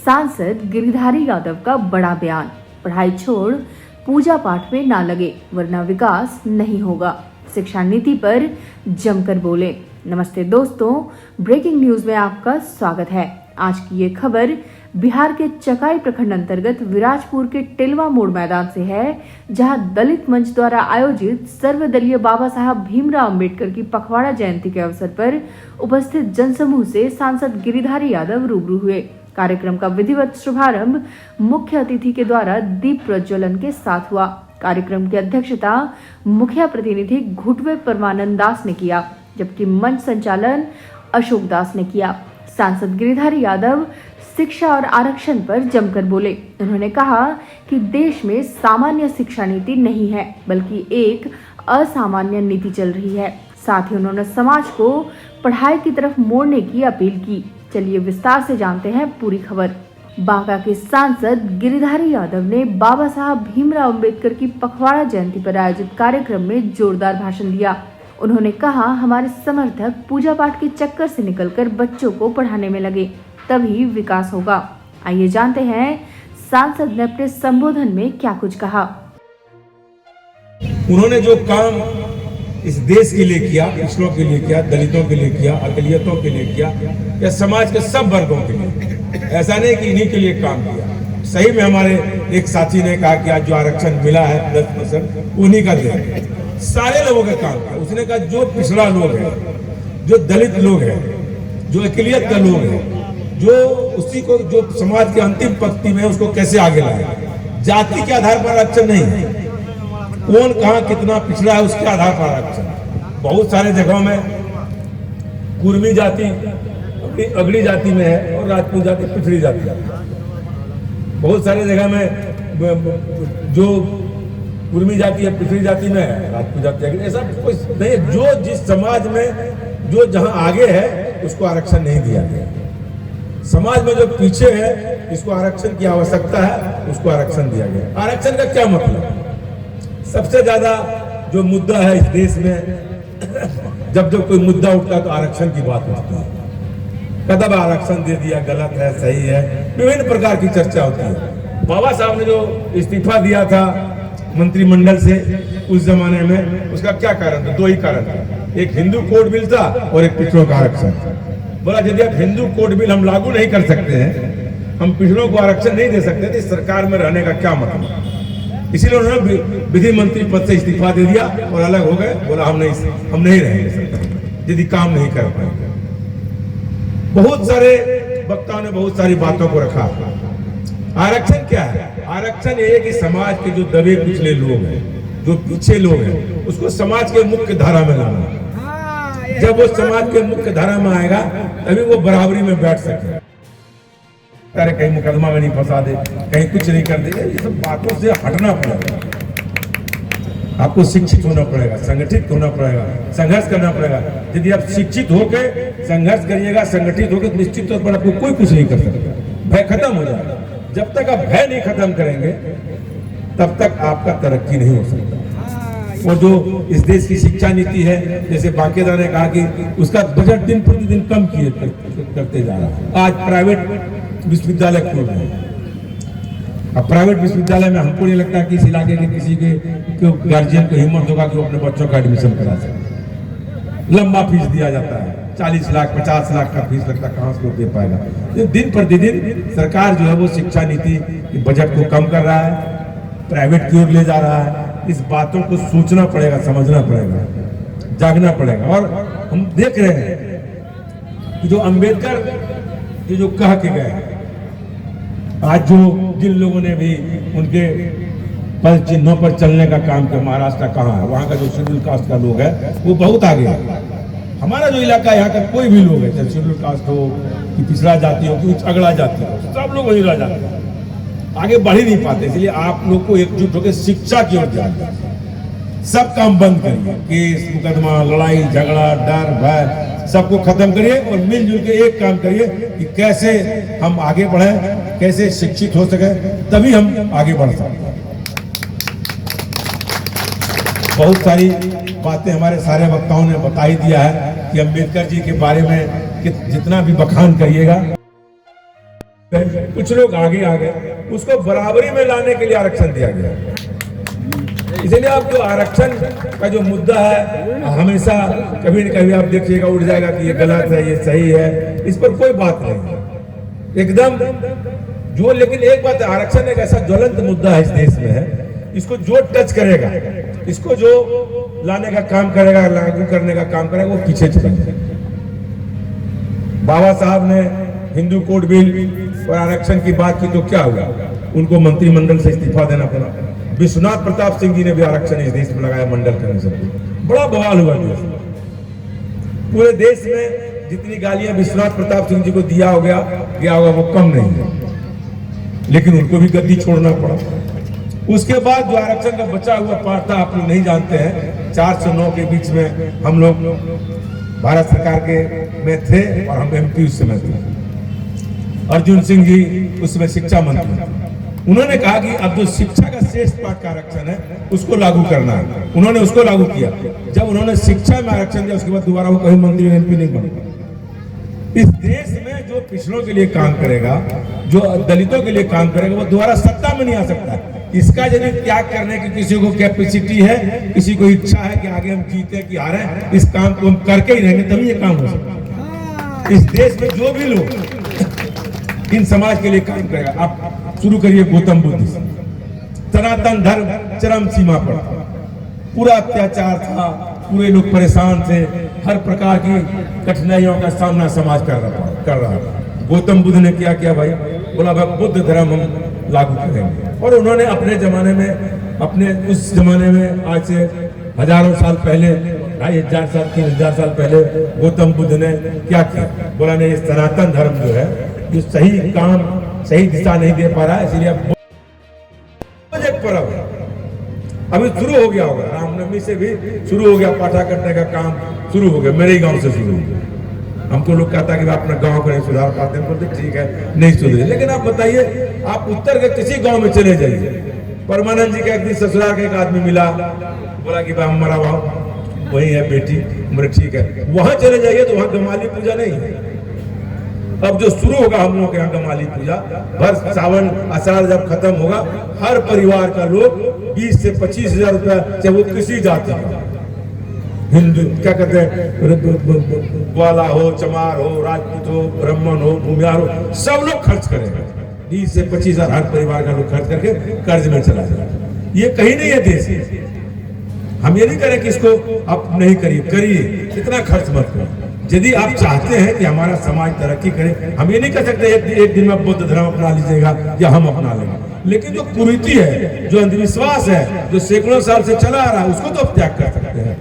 सांसद गिरिधारी यादव का बड़ा बयान, पढ़ाई छोड़ पूजा पाठ में ना लगे वरना विकास नहीं होगा। शिक्षा नीति पर जमकर बोले। नमस्ते दोस्तों, ब्रेकिंग न्यूज में आपका स्वागत है। आज की ये खबर बिहार के चकाई प्रखंड अंतर्गत विराजपुर के टिलवा मोड़ मैदान से है, जहां दलित मंच द्वारा आयोजित सर्वदलीय बाबा साहब भीमराव अंबेडकर की पखवाड़ा जयंती के अवसर पर उपस्थित जनसमूह से सांसद गिरिधारी यादव रूबरू हुए। कार्यक्रम का विधिवत शुभारंभ मुख्य अतिथि के द्वारा दीप प्रज्वलन के साथ हुआ। कार्यक्रम की अध्यक्षता मुखिया प्रतिनिधि घुटवे परमानंद दास ने किया, जबकि मंच संचालन अशोक दास ने किया। सांसद गिरिधारी यादव शिक्षा और आरक्षण पर जमकर बोले। उन्होंने कहा कि देश में सामान्य शिक्षा नीति नहीं है, बल्कि एक असामान्य नीति चल रही है। साथ ही उन्होंने समाज को पढ़ाई की तरफ मोड़ने की अपील की। चलिए विस्तार से जानते हैं पूरी खबर। बांका के सांसद गिरिधारी यादव ने बाबा साहब भीमराव अंबेडकर की पखवाड़ा जयंती पर आयोजित कार्यक्रम में जोरदार भाषण दिया। उन्होंने कहा, हमारे समर्थक पूजा पाठ के चक्कर से निकलकर बच्चों को पढ़ाने में लगे, तभी विकास होगा। आइए जानते हैं सांसद ने अपने संबोधन में क्या कुछ कहा। उन्होंने जो काम इस देश के लिए किया, पिछड़ों के लिए किया, दलितों के लिए किया, अकलियतों के लिए किया, या समाज के सब वर्गों के लिए, ऐसा नहीं कि इन्हीं के लिए काम किया। सही में हमारे एक साथी ने कहा कि आज जो आरक्षण मिला है 10%, उन्हीं का देन, सारे लोगों का काम किया। उसने कहा जो पिछड़ा लोग है, जो दलित लोग है, जो अकलियत का लोग है, जो उसी को जो समाज के अंतिम पंक्ति में उसको कैसे आगे लाए। जाति के आधार पर आरक्षण नहीं है, कौन कहाँ कितना पिछड़ा है उसके आधार पर आरक्षण। बहुत सारे जगहों में कुर्मी जाति अगड़ी जाति में है और राजपूत जाति पिछड़ी जाति है। बहुत सारे जगह में जो कुर्मी जाति है पिछड़ी जाति में है, राजपूत जाति है, ऐसा कुछ नहीं है। जो जिस समाज में जो जहां आगे है उसको आरक्षण नहीं दिया गया। समाज में जो पीछे है, इसको आरक्षण की आवश्यकता है, उसको आरक्षण दिया गया। आरक्षण का क्या मतलब? सबसे ज्यादा जो मुद्दा है इस देश में, जब कोई मुद्दा उठता है तो आरक्षण की बात उठती है। कदम आरक्षण दे दिया, गलत है, सही है, विभिन्न प्रकार की चर्चा होती है। बाबा साहब ने जो इस्तीफा दिया था मंत्रिमंडल से उस जमाने में, उसका क्या कारण था? दो ही कारण था, एक हिंदू कोड बिल था और एक पिछड़ों का आरक्षण। बोला यदि आप हिंदू कोड बिल हम लागू नहीं कर सकते हैं, हम पिछड़ों को आरक्षण नहीं दे सकते, तो सरकार में रहने का क्या मतलब? इसीलिए उन्होंने विधि मंत्री पद से इस्तीफा दे दिया और अलग हो गए। बोला हम नहीं रहेंगे सरकार यदि काम नहीं कर पाएंगे। बहुत सारे वक्ताओं ने बहुत सारी बातों को रखा। आरक्षण क्या है? आरक्षण ये है कि समाज के जो दबे कुचले लोग हैं, जो पीछे लोग हैं, उसको समाज के मुख्य धारा में लाना। जब वो समाज के मुख्य धारा में आएगा तभी वो बराबरी में बैठ सके। कहीं मुकदमा में नहीं फंसा दे, कहीं कुछ नहीं कर दे, ये सब बातों से हटना पड़ेगा। आपको शिक्षित होना पड़ेगा, संगठित होना पड़ेगा, संघर्ष करना पड़ेगा। यदि आप शिक्षित होकर संघर्ष करिएगा, संगठित होकर, निश्चित तौर पर आपको कोई कुछ नहीं कर सकता। भय खत्म हो जाएगा। जब तक आप भय नहीं खत्म करेंगे तब तक आपका तरक्की नहीं हो सकता। और जो इस देश की शिक्षा नीति है, जैसे बांकेदा ने कहा कि उसका बजट दिन प्रतिदिन कम किए करते जा रहा है। आज प्राइवेट विश्वविद्यालय खोल रहे हैं। अब प्राइवेट विश्वविद्यालय में हमको नहीं लगता कि इस इलाके के किसी के गार्जियन को हिम्मत होगा कि वो अपने बच्चों का एडमिशन करा सके। लंबा फीस दिया जाता है, 40 लाख 50 लाख का फीस लगता है, कहाँ से दे पाएगा? दिन प्रतिदिन सरकार जो है वो शिक्षा नीति बजट को कम कर रहा है, प्राइवेट की ओर ले जा रहा है। इस बातों को सोचना पड़ेगा, समझना पड़ेगा, जागना पड़ेगा। और हम देख रहे हैं कि जो अम्बेडकर जो कह के गए, आज जो जिन लोगों ने भी उनके पद चिन्हों पर चलने का काम किया, महाराष्ट्र कहाँ है, वहाँ का जो शेड्यूल कास्ट का लोग है वो बहुत आगे है। हमारा जो इलाका है, यहाँ का कोई भी लोग है, चाहे शेड्यूल कास्ट हो कि पिछड़ा जाति हो कि अगड़ा जाति हो, सब लोग वही रह जाते हैं, आगे बढ़ ही नहीं पाते। इसलिए आप लोग को एकजुट होकर शिक्षा की ओर जाए, सब काम बंद करिए, केस मुकदमा, लड़ाई झगड़ा, डर भय सबको खत्म करिए और मिलजुल के एक काम करिए कि कैसे हम आगे बढ़े, कैसे शिक्षित हो सके, तभी हम आगे बढ़ सकते हैं। बहुत सारी बातें हमारे सारे वक्ताओं ने बता ही दिया है कि अम्बेडकर जी के बारे में कि जितना भी बखान करिएगा कुछ लोग आगे आ गए, उसको बराबरी में लाने के लिए आरक्षण दिया गया। इसलिए अब जो आरक्षण का जो मुद्दा है हमेशा कभी न कभी आप देखिएगा उठ जाएगा कि ये गलत है, ये सही है, इस पर कोई बात नहीं एकदम जो। लेकिन एक बात है, आरक्षण एक ऐसा ज्वलंत मुद्दा है इस देश में है, इसको जो टच करेगा, इसको जो लाने का काम करेगा, लागू करने का काम करेगा, वो पीछे चला जाएगा। बाबा साहब ने हिंदू कोड बिल और आरक्षण की बात की तो क्या हुआ, उनको मंत्रिमंडल से इस्तीफा देना पड़ा। विश्वनाथ प्रताप सिंह जी ने भी आरक्षण इस देश में लगाया मंडल कमीशन, बड़ा बवाल हुआ देश में। पूरे देश में जितनी गालियां विश्वनाथ प्रताप सिंह जी को दिया गया होगा वो कम नहीं है, लेकिन उनको भी गद्दी छोड़ना पड़ा। उसके बाद जो आरक्षण का बचा हुआ पार्ट था, आप लोग नहीं जानते हैं, 4 से 9 के बीच में हम लोग भारत सरकार के में थे और हम MP उस समय थे। अर्जुन सिंह जी उसमें शिक्षा मंत्री थे। उन्होंने कहा कि अब जो शिक्षा का शेष पाठ का आरक्षण है उसको लागू करना है, उन्होंने उसको लागू किया। जब उन्होंने शिक्षा में आरक्षण दिया उसके बाद दोबारा वो कहीं मंत्री MP नहीं बने। इस देश में जो पिछड़ों के लिए काम करेगा, जो दलितों के लिए काम करेगा, वो दोबारा सत्ता में नहीं आ सकता। इसका यदि त्याग करने की किसी को कैपेसिटी है, किसी को इच्छा है कि आगे हम जीते कि हारे, इस काम को हम करके ही रहेंगे तभी ये काम हो सकता है। इस देश में जो भी लोग इन समाज के लिए काम करेगा, आप शुरू करिए गौतम बुद्ध से, सनातन धर्म चरम सीमा पर था, पूरा अत्याचार था, पूरे लोग परेशान थे, हर प्रकार की कठिनाइयों का सामना समाज कर रहा था। गौतम बुद्ध ने क्या किया भाई, बोला भाई बुद्ध धर्म हम लागू करेंगे। और उन्होंने अपने जमाने में, अपने उस जमाने में आज से हजारों साल पहले, 2500 साल 3000 साल पहले गौतम बुद्ध ने क्या किया, बोला नहीं, ये सनातन धर्म जो है जो सही काम सही दिशा नहीं दे पा रहा है, इसलिए एक पर्व है अभी शुरू हो गया होगा, रामनवमी से भी शुरू हो गया, पाठा करने का काम शुरू हो गया, मेरे ही गांव से शुरू हो गया। हमको लोग कहता कि अपना गांव को नहीं सुधार पाते, बोलते ठीक है नहीं सुधरे। लेकिन आप बताइए, आप उत्तर के किसी गांव में चले जाइए, परमानंद जी का एक दिन ससुराल का एक आदमी मिला, बोला कि भाई हमारा वहां वही है बेटी, मेरे ठीक है, वहां चले जाइए तो वहां गमाली पूजा नहीं है। अब जो शुरू होगा हम लोग के यहाँ गमाली पूजा, भर सावन आषाढ़ जब खत्म होगा, हर परिवार का लोग 20 से 25 हजार रुपया, चाहे वो किसी जाति का, हिंदू क्या कहते हैं, ग्वाला हो, चमार हो, राजपूत हो, ब्राह्मण हो, भूमियार हो, सब लोग खर्च करेंगे। 20 से 25 हजार हर परिवार का लोग खर्च करके कर्ज में चला जाए। ये कहीं नहीं है देश। हम ये नहीं करें कि इसको आप नहीं करिए, इतना खर्च मत करो। यदि आप चाहते हैं कि हमारा समाज तरक्की करे, हम ये नहीं कह सकते एक दिन में बुद्ध धर्म अपना लीजिएगा या हम अपना लेंगे, लेकिन जो कुरीति है, जो अंधविश्वास है, जो सैकड़ों साल से चला आ रहा है, उसको तो आप त्याग कर सकते हैं।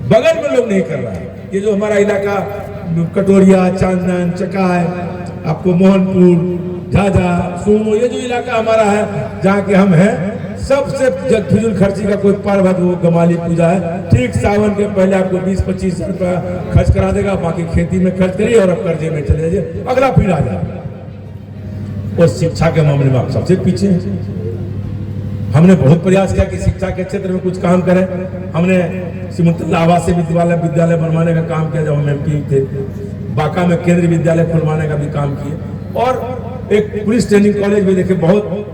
बगल में लोग नहीं कर रहा है। ये जो हमारा इलाका कटोरिया, चांदन, चकाय, आपको मोहनपुर, झाझा, सोमो, ये जो इलाका हमारा है जहाँ के हम हैं, सबसे फिजूल खर्ची का कोई पर्व है वो गमाली पूजा है। ठीक सावन के पहले आपको 20-25 हजार रुपया खर्च करा देगा, बाकी खेती में खर्च करिए और अब कर्जे में चले जाइए, अगला फिर आ जाएगा। और शिक्षा के मामले में आप सबसे पीछे हैं। हमने बहुत प्रयास किया कि शिक्षा के क्षेत्र में कुछ काम करें। हमने सिमुलतला आवासीय विद्यालय बनवाने का काम किया जब हम MP थे। बांका में केंद्रीय विद्यालय खुलवाने का भी काम किए, और एक पुलिस ट्रेनिंग कॉलेज भी देखे। बहुत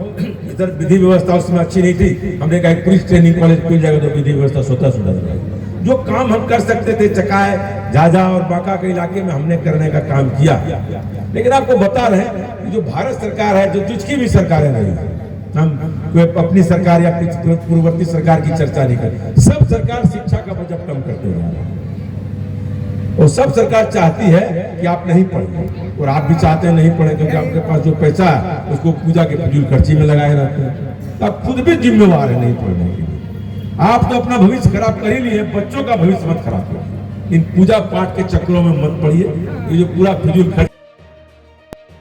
इधर विधि व्यवस्था उसमें अच्छी नहीं थी, हमने कहा पुलिस ट्रेनिंग कॉलेज खुल जाएगा तो विधि व्यवस्था स्वतः सुधर जाएगी। जो काम हम कर सकते थे चकाय, झाझा और बांका के इलाके में हमने करने का काम किया। लेकिन आपको बता रहे हैं जो भारत सरकार है, जो जिसकी भी सरकारें रही, हम कोई अपनी सरकार या पूर्ववर्ती सरकार की चर्चा नहीं करते, सब सरकार शिक्षा का बजट कम करते जा रहे हैं। और सब सरकार चाहती है कि आप नहीं पढ़ें, और आप भी चाहते हैं नहीं पढ़ें, क्योंकि आपके पास जो पैसा है उसको पूजा के फिजूल खर्ची में लगाए रहते हैं। तो आप खुद भी जिम्मेवार है नहीं पढ़ने के लिए। आप तो अपना भविष्य खराब कर ही लिए, बच्चों का भविष्य मत खराब करिए। इन पूजा पाठ के चक्रों में मत पड़िए। ये जो पूरा फिजूल खर्च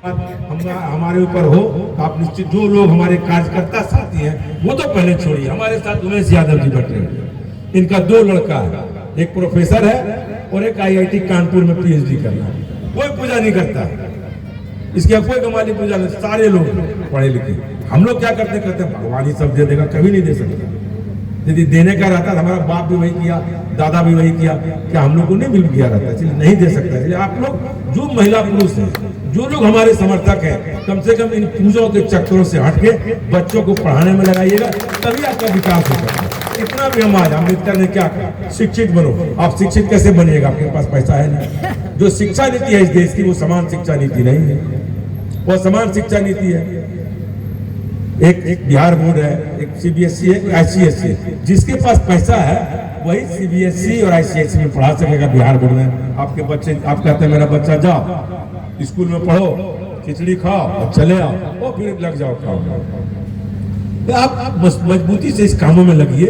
हमारे ऊपर हो, आप निश्चित, जो लोग हमारे कार्यकर्ता साथी हैं वो तो पहले छोड़िए। हमारे साथ उमेश यादव जी बैठे हैं, इनका 2 लड़का है, एक प्रोफेसर है और एक IIT कानपुर में PhD कर रहा है। कोई पूजा नहीं करता, इसकी कोई गमाली पूजा नहीं, सारे लोग पढ़े लिखे। हम लोग क्या करते भगवान ही सब दे देगा, कभी नहीं दे सकते। यदि देने का रहता, हमारा बाप भी वही किया, दादा भी वही किया, क्या हम लोग को नहीं मिल गया रहता? इसलिए नहीं दे सकता। इसलिए आप लोग जो महिला पुरुष है, जो लोग हमारे समर्थक हैं, कम से कम इन पूजों के चक्करों से हटके बच्चों को पढ़ाने में लगाइएगा, तभी आपका विकास होगा। इतना भी हमारा अम्बेडकर ने क्या कहा, शिक्षित बनो। आप शिक्षित कैसे बनिएगा, आपके पास पैसा है नहीं। जो शिक्षा नीति है इस देश की, वो समान शिक्षा नीति नहीं है, वो समान शिक्षा नीति है। एक बिहार बोर्ड है, एक सीबीएसई है, आईसीएसई है। जिसके पास पैसा है वही सीबीएसई और आईसीएसई में पढ़ा सकेगा। बिहार बोर्ड में आपके बच्चे, आप कहते हैं मेरा बच्चा जाओ स्कूल में पढ़ो, खिचड़ी खाओ और चले आओ और फिर लग जाओ खाओ। तो आप मजबूती से इस कामों में लगिए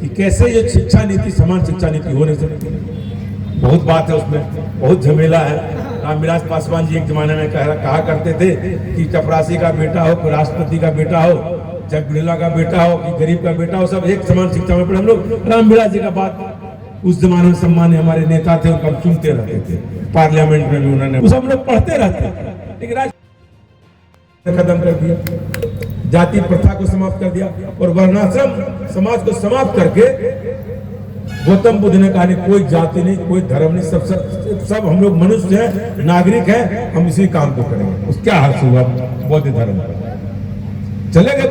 कि कैसे ये शिक्षा नीति, समान शिक्षा नीति हो नहीं सकती। बहुत बात है उसमें, बहुत झमेला है। रामविलास पासवान जी एक जमाने में कहा करते थे कि चपरासी का बेटा हो, राष्ट्रपति का बेटा हो, जग बिरला का बेटा हो कि गरीब का बेटा हो, सब एक समान शिक्षा में पढ़े। हम लोग रामविलास जी का बात उस जमाने में सम्मान्य हमारे नेता थे, उनका सुनते रहते थे, पार्लियामेंट में भी उन्होंने उस हम लोग पढ़ते रहते थे। लेकिन राज खत्म कर दिया, जाति प्रथा को समाप्त कर दिया और वर्णाश्रम समाज को समाप्त करके गौतम बुद्ध ने कहा कोई जाति नहीं, कोई धर्म नहीं, सब हम लोग मनुष्य हैं, नागरिक हैं, हम इसी काम को करेंगे। उस क्या हाल हुआ? बौद्ध धर्म चले गए।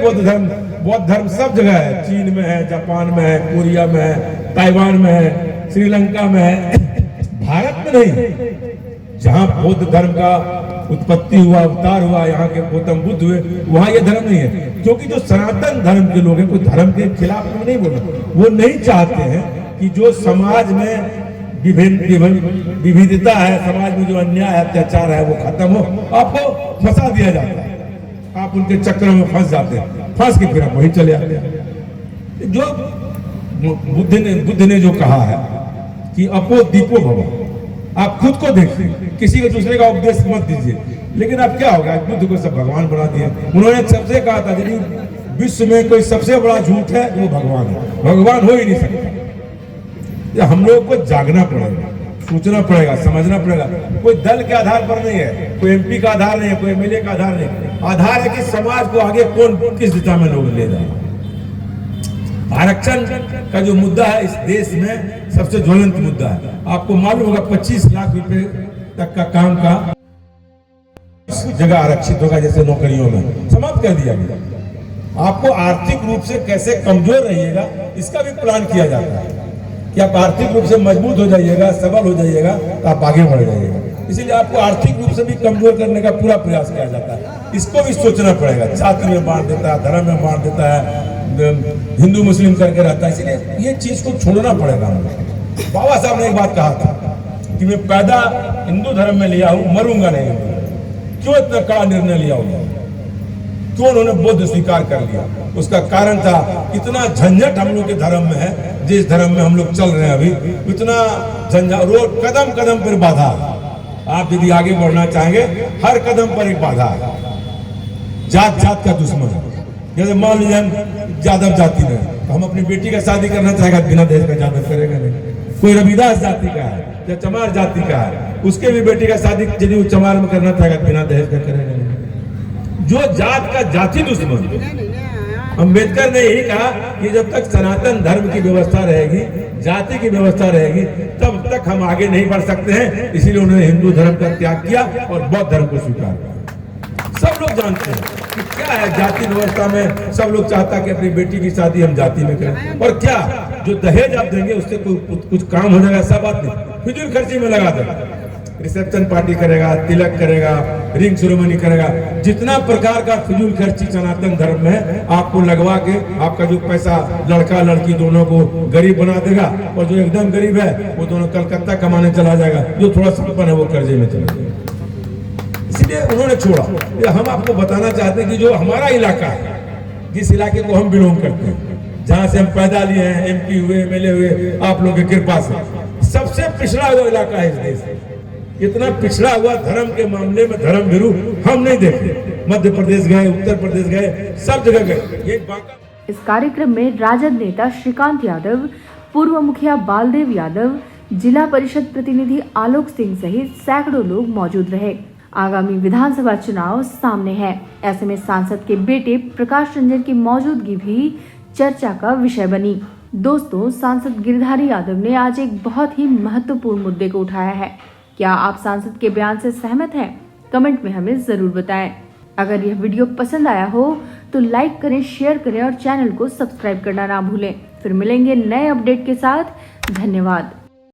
बौद्ध धर्म सब जगह है, चीन में है, जापान में है, कोरिया में है, ताइवान में है, श्रीलंका में है, भारत में नहीं। जहां बौद्ध धर्म का उत्पत्ति हुआ, अवतार हुआ, यहाँ के गौतम बुद्ध हुए, वहां ये धर्म नहीं है। क्योंकि जो सनातन धर्म के लोग हैं, कोई धर्म के खिलाफ में नहीं बोल रहे, वो नहीं चाहते हैं कि जो समाज में विविधता है, समाज में जो अन्याय अत्याचार है वो खत्म हो। आपको फंसा दिया जाता है, आप उनके चक्रों में फंस जाते हैं, फंस के फिर आप वहीं चले आते हैं। जो बुद्ध ने जो कहा है कि अपो दीपो भव, आप खुद को देखिए, किसी को दूसरे का उपदेश मत दीजिए। लेकिन अब क्या होगा, बुद्ध को सब भगवान बना दिया। उन्होंने सबसे कहा था यदि विश्व में कोई सबसे बड़ा झूठ है वो भगवान है, भगवान हो ही नहीं सकता। हम लोग को जागना पड़ेगा, सोचना पड़ेगा, समझना पड़ेगा। कोई दल के आधार पर नहीं है, कोई एमपी का आधार नहीं है, कोई एमएलए का आधार नहीं। आधार है कि समाज को आगे कौन किस दिशा में लोग ले जाए। आरक्षण का जो मुद्दा है इस देश में सबसे ज्वलंत मुद्दा है। आपको मालूम होगा 25 लाख रुपए तक का काम का जगह आरक्षित होगा, जैसे नौकरियों में समाप्त कर दिया गया। आपको आर्थिक रूप से कैसे कमजोर रहिएगा इसका भी प्लान किया जाता है कि आप आर्थिक रूप से मजबूत हो जाइएगा, सबल हो जाइएगा तो आप आगे बढ़ जाइएगा। इसीलिए आपको आर्थिक रूप से भी कमजोर करने का पूरा प्रयास किया जाता है। इसको भी सोचना पड़ेगा। जाति में बांट देता है, धर्म में बांट देता है, हिंदू मुस्लिम करके रहता है। इसलिए ये चीज को छोड़ना पड़ेगा। बाबा साहब ने एक बात कहा था कि मैं पैदा हिंदू धर्म में लिया हूं, मरूंगा नहीं। क्यों इतना कड़ा निर्णय लिया होगा? क्यों उन्होंने बुद्ध स्वीकार कर लिया? उसका कारण था इतना झंझट हम लोग के धर्म में है, जिस धर्म में हम लोग चल रहे हैं अभी, इतना झंझट, रोज कदम कदम पर बाधा। आप यदि आगे बढ़ना चाहेंगे, हर कदम पर एक बाधा है। जात जात का दुश्मन है। जैसे मान लीजिए हम यादव जाति में, तो हम अपनी बेटी का शादी करना चाहेगा, बिना दहेज का यादव करेगा नहीं। कोई रविदास जाति का है या चमार जाति का है, उसके भी बेटी का शादी यदि वो चमार में करना चाहेगा, बिना दहेज का करेगा नहीं। जो जात का जाति दुश्मन, अम्बेडकर ने यही कहा कि जब तक सनातन धर्म की व्यवस्था रहेगी, जाति की व्यवस्था रहेगी, तब तक हम आगे नहीं बढ़ सकते हैं। इसीलिए उन्होंने हिंदू धर्म का त्याग किया और बौद्ध धर्म को स्वीकार किया। सब लोग जानते हैं कि क्या है जाति व्यवस्था में। सब लोग चाहता है कि अपनी बेटी की शादी हम जाति में करें। और क्या जो दहेज आप देंगे उससे कुछ काम हो जाएगा? ऐसा बात नहीं। फिजूल खर्ची में लगा देगा, रिसेप्शन पार्टी करेगा, तिलक करेगा, रिंग सेरेमनी करेगा, जितना प्रकार का फिजूल खर्ची सनातन धर्म में है, आपको लगवा के आपका जो पैसा लड़का लड़की दोनों को गरीब बना देगा। और जो एकदम गरीब है वो दोनों कलकत्ता कमाने चला जाएगा, जो थोड़ा संपन्न है वो कर्जे में चला जाएगा। इसलिए उन्होंने छोड़ा। हम आपको बताना चाहते हैं कि जो हमारा इलाका है, जिस इलाके को हम बिलोंग करते हैं, जहां से हम पैदा लिए हैं, एमपी हुए, एमएलए हुए, आप लोगों की कृपा से, सबसे पिछड़ा हुआ इलाका है इस देश में। इतना पिछड़ा हुआ धर्म के मामले में धर्म भीरू हम नहीं देखे। मध्य प्रदेश गए, उत्तर प्रदेश गए, सब जगह गए। ये इस कार्यक्रम में राजद नेता श्रीकांत यादव, पूर्व मुखिया बालदेव यादव, जिला परिषद प्रतिनिधि आलोक सिंह सहित सैकड़ों लोग मौजूद रहे। आगामी विधानसभा चुनाव सामने है, ऐसे में सांसद के बेटे प्रकाश रंजन की मौजूदगी भी चर्चा का विषय बनी। दोस्तों, सांसद गिरधारी यादव ने आज एक बहुत ही महत्वपूर्ण मुद्दे को उठाया है। क्या आप सांसद के बयान से सहमत हैं? कमेंट में हमें जरूर बताएं। अगर यह वीडियो पसंद आया हो तो लाइक करें, शेयर करें और चैनल को सब्सक्राइब करना ना भूलें। फिर मिलेंगे नए अपडेट के साथ। धन्यवाद।